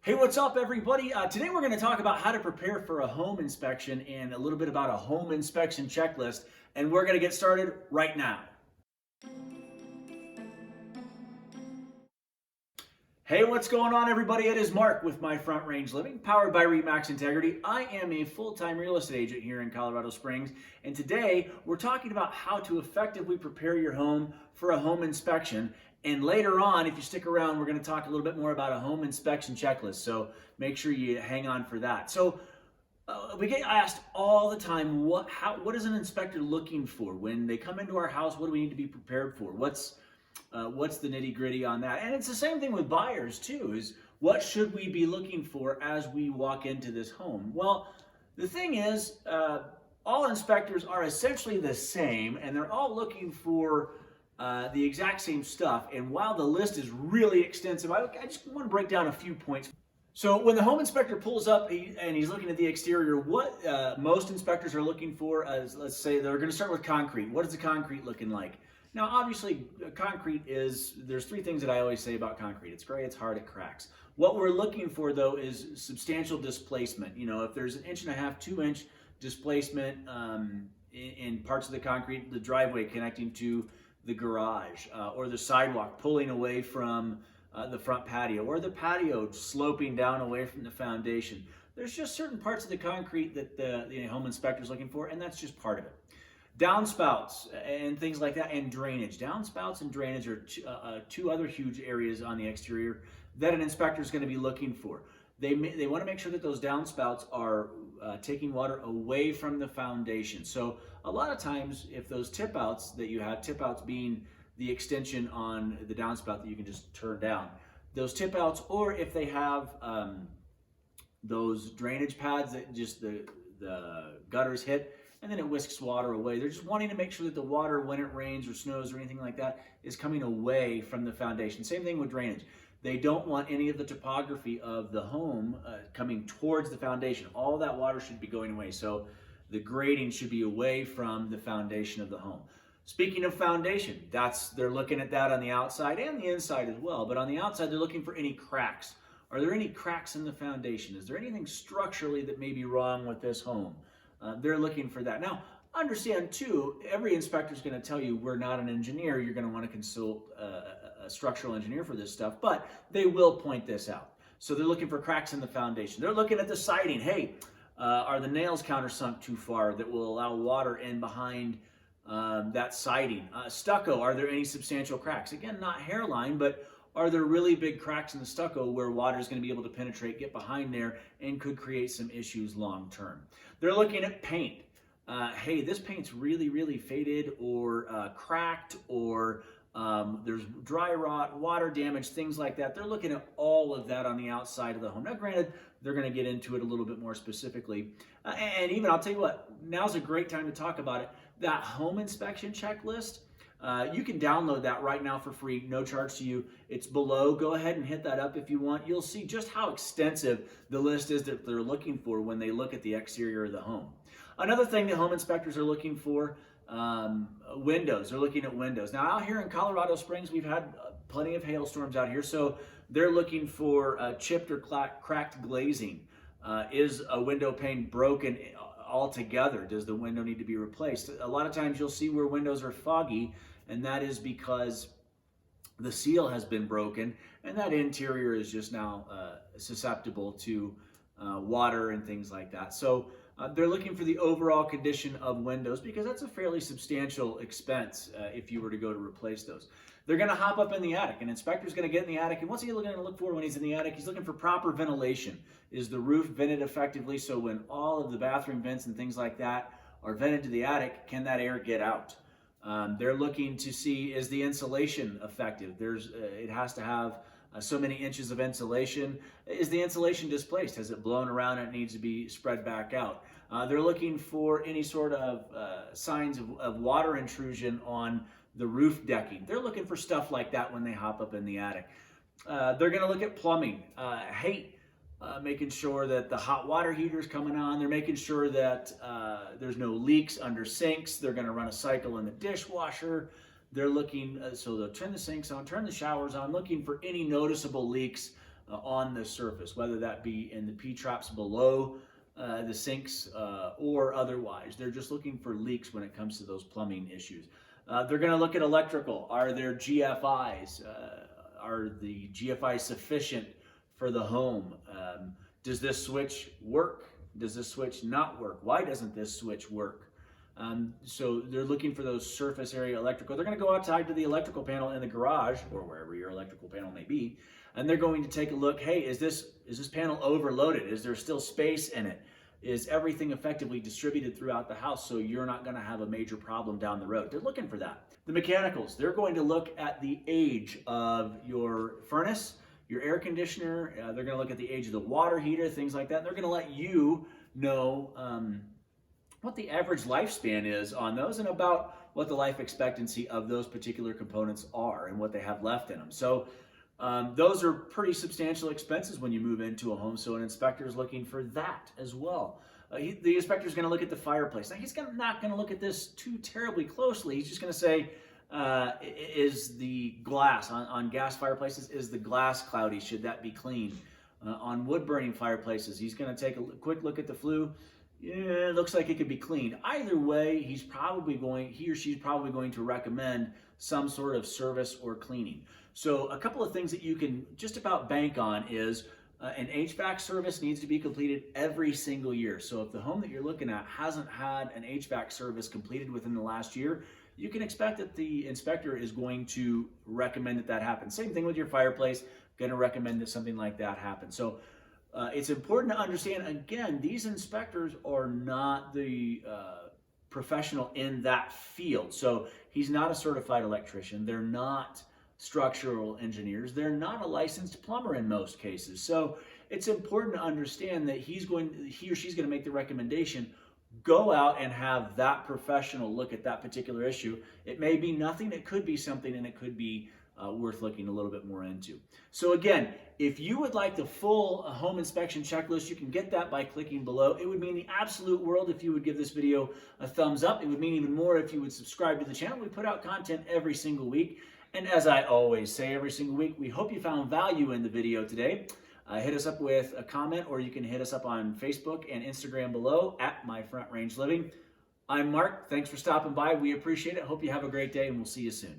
Hey, what's up, everybody? Today we're going to talk about how to prepare for a home inspection and a little bit about a home inspection checklist. And we're going to get started right now. Hey, what's going on, everybody? It is Mark with My Front Range Living, powered by RE/MAX Integrity. I am a full-time real estate agent here in Colorado Springs, and today we're talking about how to effectively prepare your home for a home inspection. And later on, if you stick around, we're going to talk a little bit more about a home inspection checklist. So make sure you hang on for that. So we get asked all the time, what is an inspector looking for when they come into our house? What do we need to be prepared for? What's the nitty gritty on that? And it's the same thing with buyers too, is what should we be looking for as we walk into this home? Well, the thing is, all inspectors are essentially the same, and they're all looking for the exact same stuff. And while the list is really extensive, I just want to break down a few points. So when the home inspector pulls up and he's looking at the exterior, what most inspectors are looking for is, let's say they're going to start with concrete. What is the concrete looking like? Now, obviously, concrete there's three things that I always say about concrete. It's gray, it's hard, it cracks. What we're looking for, though, is substantial displacement. You know, if there's 1.5 inch, 2 inch displacement in parts of the concrete, the driveway connecting to the garage, or the sidewalk pulling away from the front patio, or the patio sloping down away from the foundation. There's just certain parts of the concrete that the home inspector is looking for, and that's just part of it. Downspouts and things like that, and drainage. Downspouts and drainage are two other huge areas on the exterior that an inspector is going to be looking for. They want to make sure that those downspouts are taking water away from the foundation. So a lot of times, if those tip outs that you have, tip outs being the extension on the downspout that you can just turn down, those tip outs, or if they have those drainage pads that just the gutters hit, and then it whisks water away. They're just wanting to make sure that the water, when it rains or snows or anything like that, is coming away from the foundation. Same thing with drainage. They don't want any of the topography of the home coming towards the foundation. All that water should be going away. So the grading should be away from the foundation of the home. Speaking of foundation, they're looking at that on the outside and the inside as well. But on the outside, they're looking for any cracks. Are there any cracks in the foundation? Is there anything structurally that may be wrong with this home? They're looking for that. Now, understand too, every inspector is going to tell you we're not an engineer. You're going to want to consult a structural engineer for this stuff, but they will point this out. So they're looking for cracks in the foundation. They're looking at the siding. Hey, are the nails countersunk too far that will allow water in behind that siding? Stucco, are there any substantial cracks? Again, not hairline, but are there really big cracks in the stucco where water is going to be able to penetrate, get behind there, and could create some issues long term? They're looking at paint. Hey, this paint's really, really faded or cracked, or there's dry rot, water damage, things like that. They're looking at all of that on the outside of the home. Now, granted, they're going to get into it a little bit more specifically. And even, I'll tell you what, now's a great time to talk about it. That home inspection checklist, you can download that right now for free, no charge to you. It's below. Go ahead and hit that up if you want. You'll see just how extensive the list is that they're looking for when they look at the exterior of the home. Another thing that home inspectors are looking for, windows. They're looking at windows. Now, out here in Colorado Springs, we've had plenty of hailstorms out here, so they're looking for chipped or cracked glazing. Is a window pane broken altogether? Does the window need to be replaced? A lot of times you'll see where windows are foggy, and that is because the seal has been broken and that interior is just now susceptible to water and things like that. So they're looking for the overall condition of windows, because that's a fairly substantial expense if you were to go to replace those. They're going to hop up in the attic. An inspector's going to get in the attic, and what's he going to look for when he's in the attic? He's looking for proper ventilation. Is the roof vented effectively? So when all of the bathroom vents and things like that are vented to the attic, can that air get out? They're looking to see, is the insulation effective? It has to have so many inches of insulation. Is the insulation displaced? Has it blown around and it needs to be spread back out? They're looking for any sort of signs of water intrusion on the roof decking. They're looking for stuff like that when they hop up in the attic. They're going to look at plumbing. Making sure that the hot water heater is coming on. They're making sure that there's no leaks under sinks. They're going to run a cycle in the dishwasher. They're looking, so they'll turn the sinks on, turn the showers on, looking for any noticeable leaks on the surface, whether that be in the P-traps below the sinks or otherwise. They're just looking for leaks when it comes to those plumbing issues. They're going to look at electrical. Are there GFIs? Are the GFIs sufficient for the home? Does this switch work? Does this switch not work? Why doesn't this switch work? So they're looking for those surface area electrical. They're going to go outside to the electrical panel in the garage or wherever your electrical panel may be, and they're going to take a look. Hey, is this panel overloaded? Is there still space in it? Is everything effectively distributed throughout the house so you're not going to have a major problem down the road? They're looking for that. The mechanicals, they're going to look at the age of your furnace, your air conditioner. They're going to look at the age of the water heater, things like that. And they're going to let you know what the average lifespan is on those and about what the life expectancy of those particular components are and what they have left in them. So those are pretty substantial expenses when you move into a home, so an inspector is looking for that as well. The inspector is going to look at the fireplace. Now, he's not going to look at this too terribly closely. He's just going to say, is the glass, on gas fireplaces, is the glass cloudy? Should that be cleaned? On wood-burning fireplaces, he's going to take a quick look at the flue. Yeah, it looks like it could be cleaned. Either way, he or she's probably going to recommend some sort of service or cleaning. So a couple of things that you can just about bank on is an HVAC service needs to be completed every single year. So if the home that you're looking at hasn't had an HVAC service completed within the last year, you can expect that the inspector is going to recommend that happens. Same thing with your fireplace, going to recommend that something like that happens. So it's important to understand, again, these inspectors are not the professional in that field. So he's not a certified electrician. They're not structural engineers. They're not a licensed plumber in most cases. So it's important to understand that he or she's going to make the recommendation. Go out and have that professional look at that particular issue. It may be nothing, it could be something, and it could be worth looking a little bit more into. So again, if you would like the full home inspection checklist, you can get that by clicking below. It would mean the absolute world if you would give this video a thumbs up. It would mean even more if you would subscribe to the channel. We put out content every single week. And as I always say every single week, we hope you found value in the video today. Hit us up with a comment, or you can hit us up on Facebook and Instagram below at My Front Range Living. I'm Mark. Thanks for stopping by. We appreciate it. Hope you have a great day, and we'll see you soon.